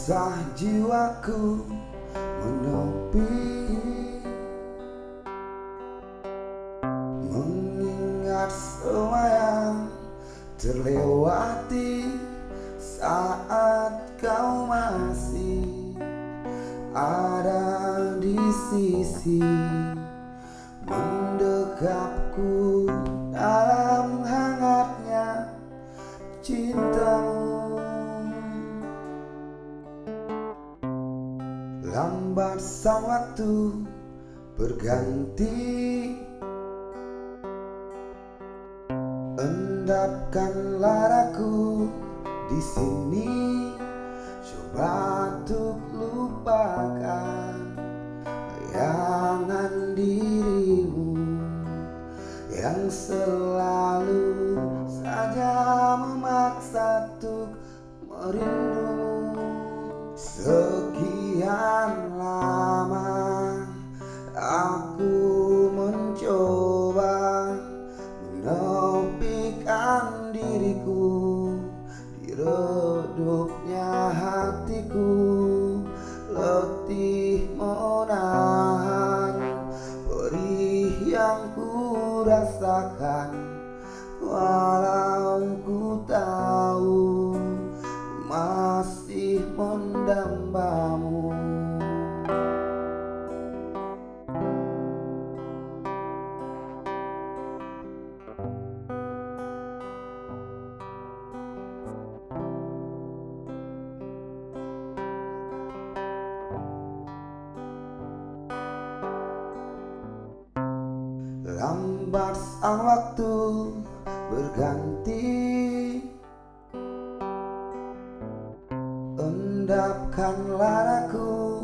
Resah jiwaku menepi, mengingat semua yang terlewati saat kau masih ada di sisi, mendekapku dalam hangatnya cintamu. Lambat sang waktu berganti, endapkan laraku di sini. Coba untuk lupakan bayangan dirimu yang selalu saja memaksa untuk merindu. Sekian lama aku mencoba menepikan diriku di redupnya hatiku, letih menahan perih yang ku rasakan, walau ku tahu masih mendambamu. Lambat sang waktu berganti, endapkan laraku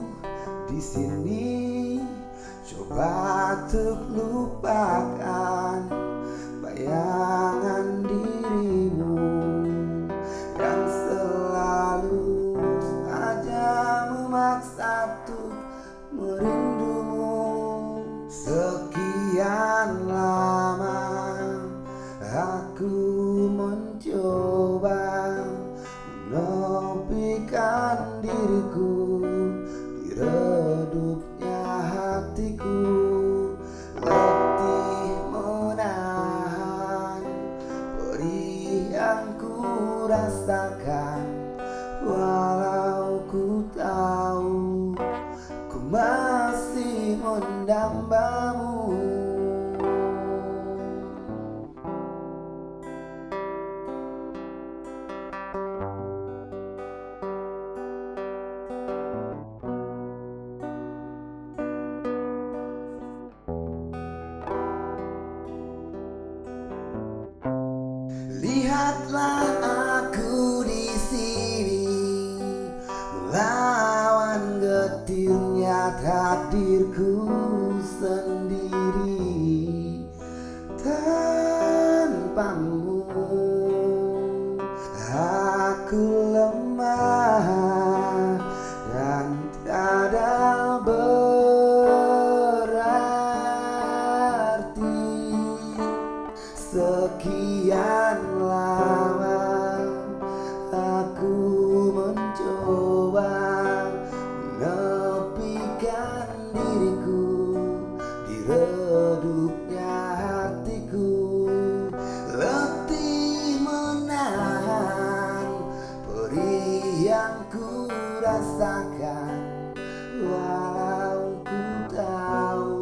di sini. Coba untuk lupakan bayangan dirimu yang selalu saja memaksa untuk merindumu. Sekian lama aku mencoba menepikan diriku di redupnya hatiku, letih menahan perih yang ku rasakan, walau ku tahu ku masih mendambamu. Lihatlah aku di sini melawan getirnya takdirku sendiri. Tanpamu aku lemah dan tiada berarti. Sekian lama aku mencoba menepikan diriku di redupnya hatiku, letih menahan perih yang ku rasakan, walau ku tahu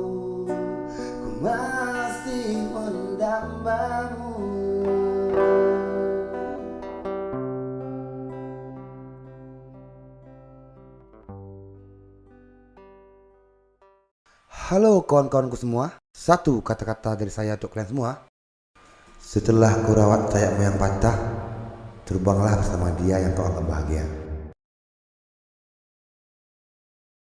ku masih mendambamu. Halo kawan-kawanku semua, satu kata-kata dari saya untuk kalian semua. Setelah kau rawat sayapmu yang patah, terbanglah bersama dia yang kau anggap bahagia.